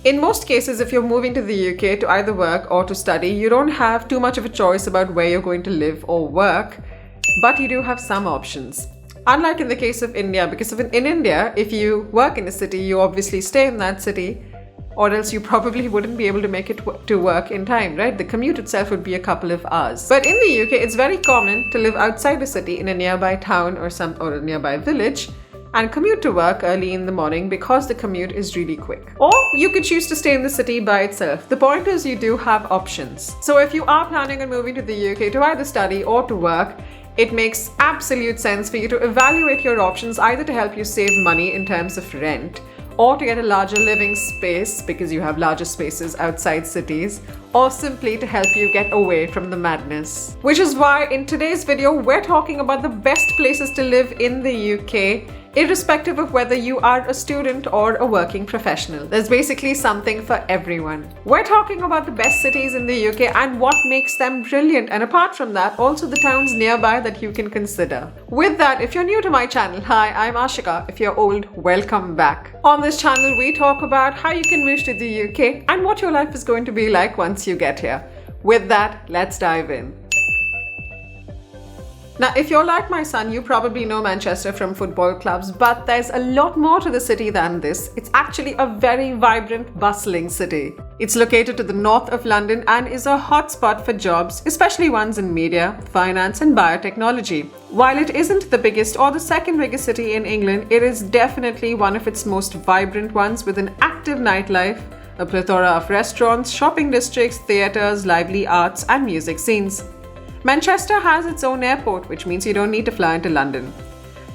In most cases, if you're moving to the UK to either work or to study, you don't have too much of a choice about where you're going to live or work, but you do have some options. Unlike in the case of India, because in India, if you work in a city, you obviously stay in that city, or else you probably wouldn't be able to make it to work in time, right? The commute itself would be a couple of hours. But in the UK, it's very common to live outside a city in a nearby town or a nearby village and commute to work early in the morning because the commute is really quick. Or you could choose to stay in the city by itself. The point is you do have options. So if you are planning on moving to the UK to either study or to work, it makes absolute sense for you to evaluate your options, either to help you save money in terms of rent, or to get a larger living space because you have larger spaces outside cities, or simply to help you get away from the madness. Which is why in today's video, we're talking about the best places to live in the UK, irrespective of whether you are a student or a working professional. There's basically something for everyone. We're talking about the best cities in the UK and what makes them brilliant, and apart from that, also the towns nearby that you can consider. With that, if you're new to my channel, hi, I'm Ashika. If you're old, welcome back. On this channel, we talk about how you can move to the UK and what your life is going to be like once you get here. With that, let's dive in. Now, if you're like my son, you probably know Manchester from football clubs, but there's a lot more to the city than this. It's actually a very vibrant, bustling city. It's located to the north of London and is a hotspot for jobs, especially ones in media, finance and biotechnology. While it isn't the biggest or the second biggest city in England, it is definitely one of its most vibrant ones, with an active nightlife, a plethora of restaurants, shopping districts, theatres, lively arts and music scenes. Manchester has its own airport, which means you don't need to fly into London.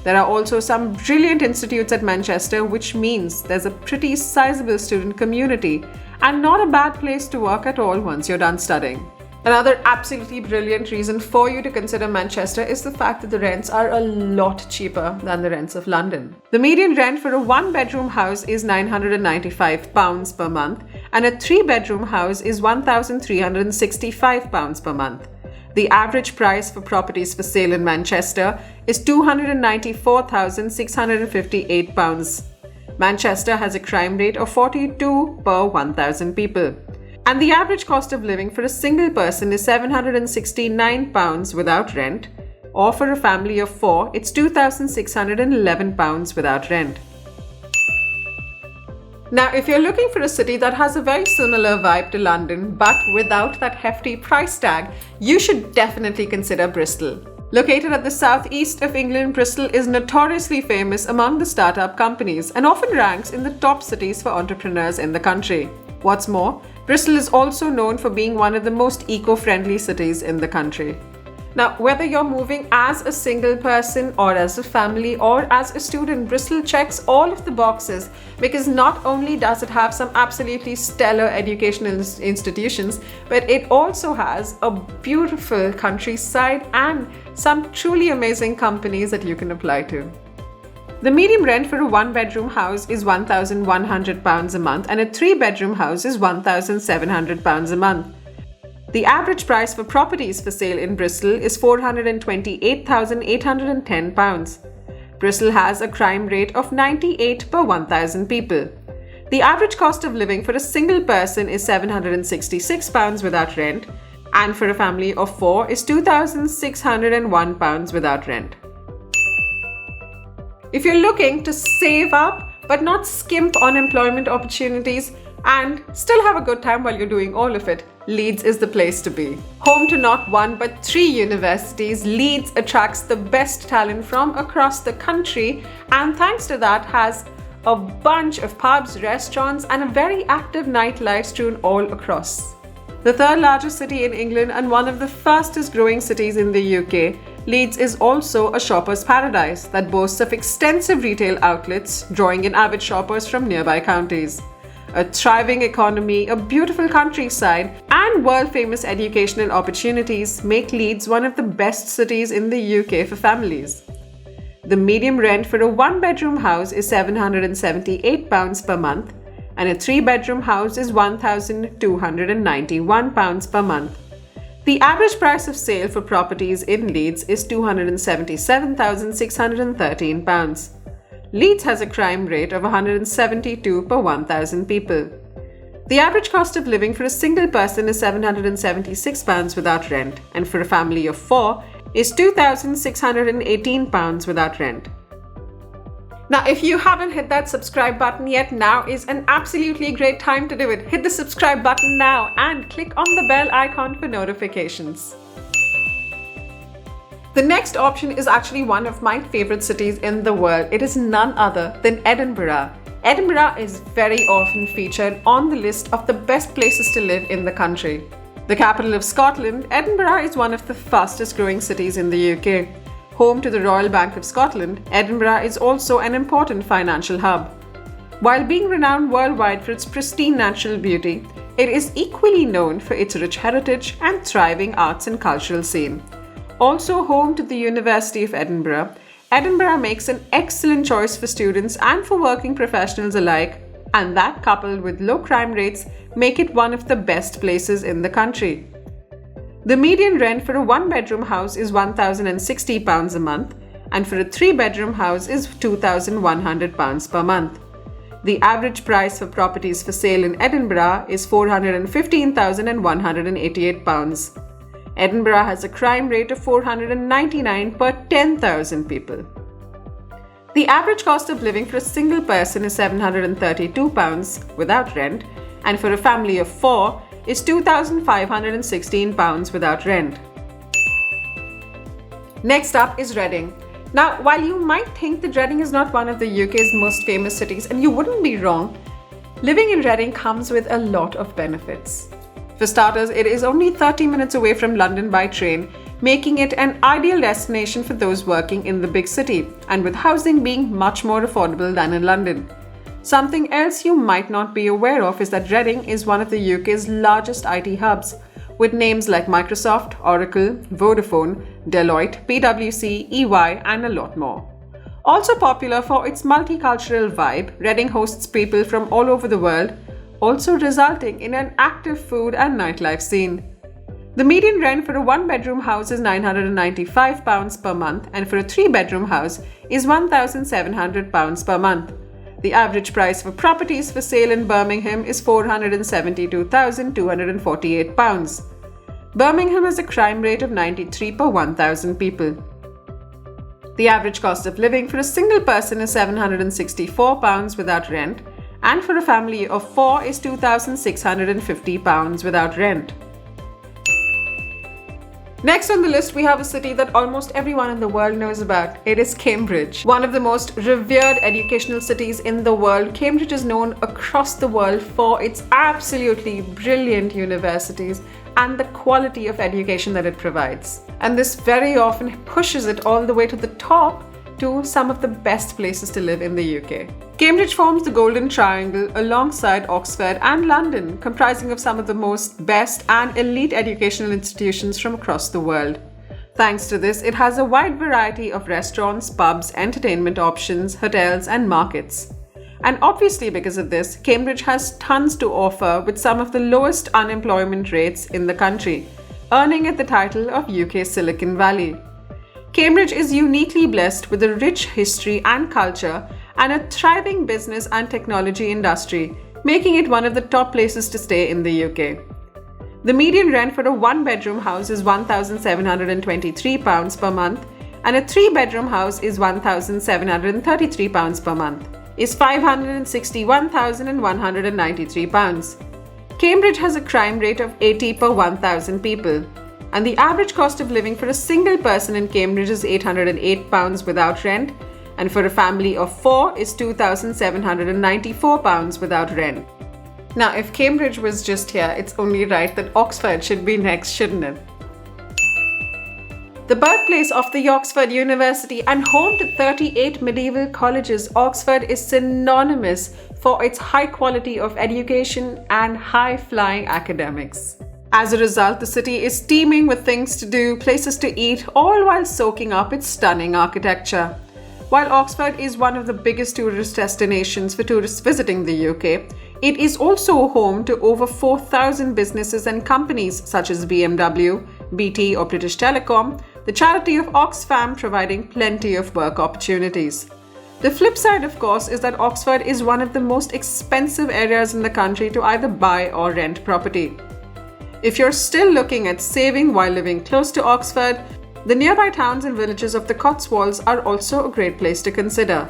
There are also some brilliant institutes at Manchester, which means there's a pretty sizable student community and not a bad place to work at all once you're done studying. Another absolutely brilliant reason for you to consider Manchester is the fact that the rents are a lot cheaper than the rents of London. The median rent for a one-bedroom house is £995 per month, and a three-bedroom house is £1,365 per month. The average price for properties for sale in Manchester is £294,658. Manchester has a crime rate of 42 per 1,000 people. And the average cost of living for a single person is £769 without rent, or for a family of four, it's £2,611 without rent. Now, if you're looking for a city that has a very similar vibe to London, but without that hefty price tag, you should definitely consider Bristol. Located at the southeast of England, Bristol is notoriously famous among the startup companies and often ranks in the top cities for entrepreneurs in the country. What's more, Bristol is also known for being one of the most eco-friendly cities in the country. Now, whether you're moving as a single person or as a family or as a student, Bristol checks all of the boxes, because not only does it have some absolutely stellar educational institutions, but it also has a beautiful countryside and some truly amazing companies that you can apply to. The median rent for a one-bedroom house is £1,100 a month, and a three-bedroom house is £1,700 a month. The average price for properties for sale in Bristol is £428,810. Bristol has a crime rate of 98 per 1,000 people. The average cost of living for a single person is £766 without rent, and for a family of four is £2,601 without rent. If you're looking to save up but not skimp on employment opportunities and still have a good time while you're doing all of it, Leeds is the place to be. Home to not one but three universities, Leeds attracts the best talent from across the country, and thanks to that has a bunch of pubs, restaurants and a very active nightlife strewn all across. The third largest city in England and one of the fastest growing cities in the UK, Leeds is also a shopper's paradise that boasts of extensive retail outlets, drawing in avid shoppers from nearby counties. A thriving economy, a beautiful countryside, and world-famous educational opportunities make Leeds one of the best cities in the UK for families. The median rent for a one-bedroom house is £778 per month, and a three-bedroom house is £1,291 per month. The average price of sale for properties in Leeds is £277,613. Leeds has a crime rate of 172 per 1,000 people. The average cost of living for a single person is £776 without rent, and for a family of 4 is £2,618 without rent. Now, if you haven't hit that subscribe button yet, now is an absolutely great time to do it. Hit the subscribe button now and click on the bell icon for notifications. The next option is actually one of my favorite cities in the world. It is none other than Edinburgh. Edinburgh is very often featured on the list of the best places to live in the country. The capital of Scotland, Edinburgh is one of the fastest growing cities in the UK. Home to the Royal Bank of Scotland, Edinburgh is also an important financial hub. While being renowned worldwide for its pristine natural beauty, it is equally known for its rich heritage and thriving arts and cultural scene. Also home to the University of Edinburgh, Edinburgh makes an excellent choice for students and for working professionals alike, and that coupled with low crime rates make it one of the best places in the country. The median rent for a one-bedroom house is £1,060 a month, and for a three-bedroom house is £2,100 per month. The average price for properties for sale in Edinburgh is £415,188. Edinburgh has a crime rate of 499 per 10,000 people. The average cost of living for a single person is £732 without rent, and for a family of 4 is £2,516 without rent. Next up is Reading. Now, while you might think that Reading is not one of the UK's most famous cities, and you wouldn't be wrong, living in Reading comes with a lot of benefits. For starters, it is only 30 minutes away from London by train, making it an ideal destination for those working in the big city, and with housing being much more affordable than in London. Something else you might not be aware of is that Reading is one of the UK's largest IT hubs, with names like Microsoft, Oracle, Vodafone, Deloitte, PwC, EY, and a lot more. Also popular for its multicultural vibe, Reading hosts people from all over the world, also resulting in an active food and nightlife scene. The median rent for a one-bedroom house is £995 per month, and for a three-bedroom house is £1,700 per month. The average price for properties for sale in Birmingham is £472,248. Birmingham has a crime rate of 93 per 1,000 people. The average cost of living for a single person is £764 without rent, and for a family of 4 is £2,650 without rent. Next on the list, we have a city that almost everyone in the world knows about. It is Cambridge. One of the most revered educational cities in the world, Cambridge is known across the world for its absolutely brilliant universities and the quality of education that it provides. And this very often pushes it all the way to the top to some of the best places to live in the UK. Cambridge forms the Golden Triangle alongside Oxford and London, comprising of some of the most best and elite educational institutions from across the world. Thanks to this, it has a wide variety of restaurants, pubs, entertainment options, hotels, and markets. And obviously because of this, Cambridge has tons to offer with some of the lowest unemployment rates in the country, earning it the title of UK's Silicon Valley. Cambridge is uniquely blessed with a rich history and culture and a thriving business and technology industry, making it one of the top places to stay in the UK. The median rent for a one-bedroom house is £1,723 per month, and a three-bedroom house is £1,733 per month, is £561,193. Cambridge has a crime rate of 80 per 1,000 people, and the average cost of living for a single person in Cambridge is £808 without rent, and for a family of 4 is £2,794 without rent. Now, if Cambridge was just here, it's only right that Oxford should be next, shouldn't it? The birthplace of the Oxford University and home to 38 medieval colleges, Oxford is synonymous for its high quality of education and high-flying academics. As a result, the city is teeming with things to do, places to eat, all while soaking up its stunning architecture. While Oxford is one of the biggest tourist destinations for tourists visiting the UK, it is also home to over 4,000 businesses and companies such as BMW, BT or British Telecom, the charity of Oxfam providing plenty of work opportunities. The flip side, of course, is that Oxford is one of the most expensive areas in the country to either buy or rent property. If you're still looking at saving while living close to Oxford, the nearby towns and villages of the Cotswolds are also a great place to consider.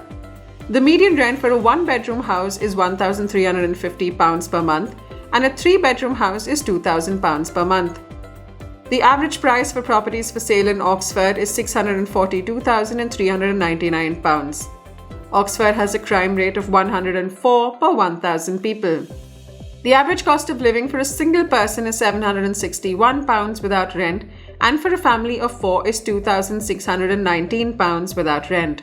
The median rent for a one-bedroom house is £1,350 per month, and a three-bedroom house is £2,000 per month. The average price for properties for sale in Oxford is £642,399. Oxford has a crime rate of 104 per 1,000 people. The average cost of living for a single person is £761 without rent, and for a family of four is £2,619 without rent.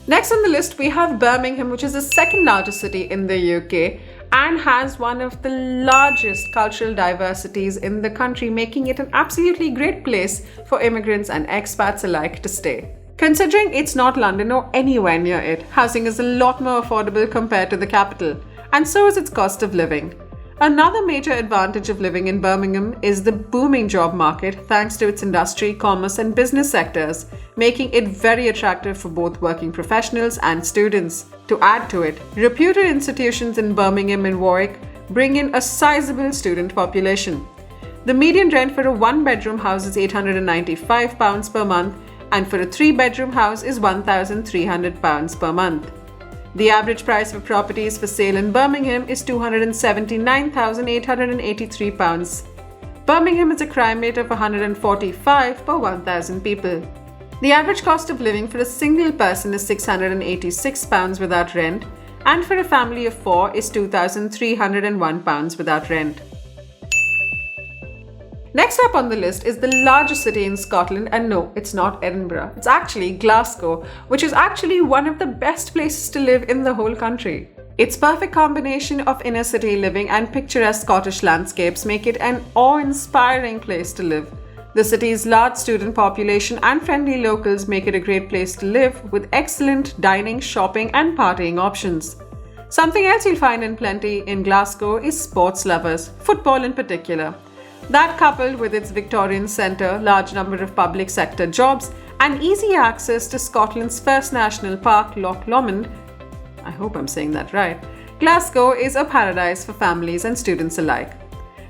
Next on the list, we have Birmingham, which is the second largest city in the UK and has one of the largest cultural diversities in the country, making it an absolutely great place for immigrants and expats alike to stay. Considering it's not London or anywhere near it, housing is a lot more affordable compared to the capital, and so is its cost of living. Another major advantage of living in Birmingham is the booming job market thanks to its industry, commerce and business sectors, making it very attractive for both working professionals and students. To add to it, reputed institutions in Birmingham and Warwick bring in a sizable student population. The median rent for a one-bedroom house is £895 per month, and for a three-bedroom house is £1,300 per month. The average price for properties for sale in Birmingham is £279,883. Birmingham has a crime rate of 145 per 1,000 people. The average cost of living for a single person is £686 without rent, and for a family of four is £2,301 without rent. Next up on the list is the largest city in Scotland, and no, it's not Edinburgh. It's actually Glasgow, which is actually one of the best places to live in the whole country. Its perfect combination of inner city living and picturesque Scottish landscapes make it an awe-inspiring place to live. The city's large student population and friendly locals make it a great place to live, with excellent dining, shopping and partying options. Something else you'll find in plenty in Glasgow is sports lovers, football in particular. That, coupled with its Victorian centre, large number of public sector jobs, and easy access to Scotland's first national park, Loch Lomond, I hope I'm saying that right, Glasgow is a paradise for families and students alike.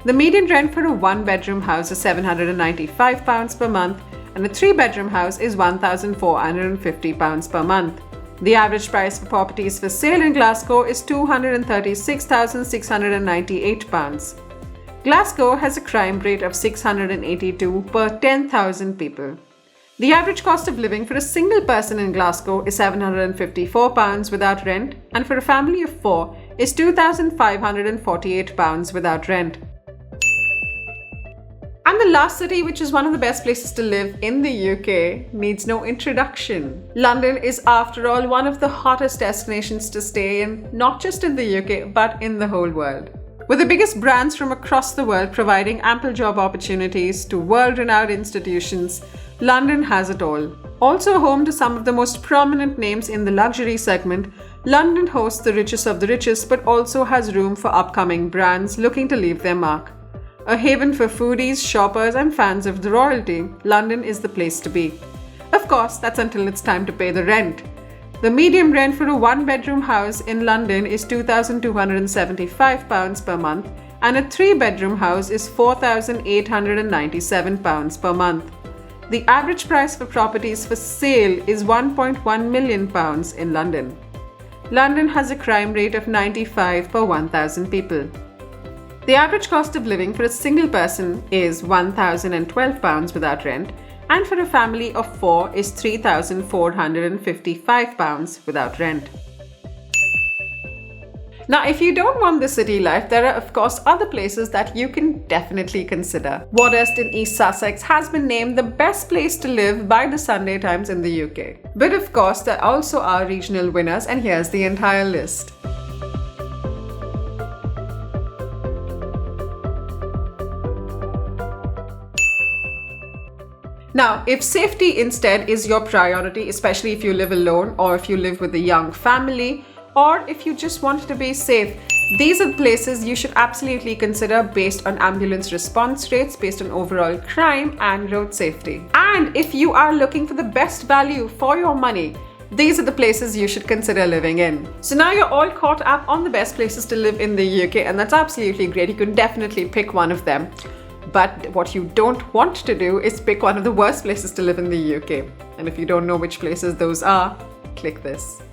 The median rent for a one-bedroom house is £795 per month, and a three-bedroom house is £1,450 per month. The average price for properties for sale in Glasgow is £236,698. Glasgow has a crime rate of 682 per 10,000 people. The average cost of living for a single person in Glasgow is £754 without rent, and for a family of four is £2,548 without rent. And the last city, which is one of the best places to live in the UK, needs no introduction. London is, after all, one of the hottest destinations to stay in, not just in the UK, but in the whole world. With the biggest brands from across the world providing ample job opportunities to world-renowned institutions, London has it all. Also home to some of the most prominent names in the luxury segment, London hosts the richest of the richest, but also has room for upcoming brands looking to leave their mark. A haven for foodies, shoppers and fans of the royalty, London is the place to be. Of course, that's until it's time to pay the rent. The median rent for a one-bedroom house in London is £2,275 per month, and a three-bedroom house is £4,897 per month. The average price for properties for sale is £1.1 million in London. London has a crime rate of 95 per 1,000 people. The average cost of living for a single person is £1,012 without rent, and for a family of four is £3,455 without rent. Now, if you don't want the city life, there are of course other places that you can definitely consider. Wadhurst in East Sussex has been named the best place to live by the Sunday Times in the UK. But of course, there also are regional winners, and here's the entire list. Now, if safety instead is your priority, especially if you live alone or if you live with a young family, or if you just want to be safe, These are places you should absolutely consider based on ambulance response rates, based on overall crime and road safety. And if you are looking for the best value for your money, these are the places you should consider living in. So now you're all caught up on the best places to live in the UK, and that's absolutely great. You can definitely pick one of them. But what you don't want to do is pick one of the worst places to live in the UK. And if you don't know which places those are, click this.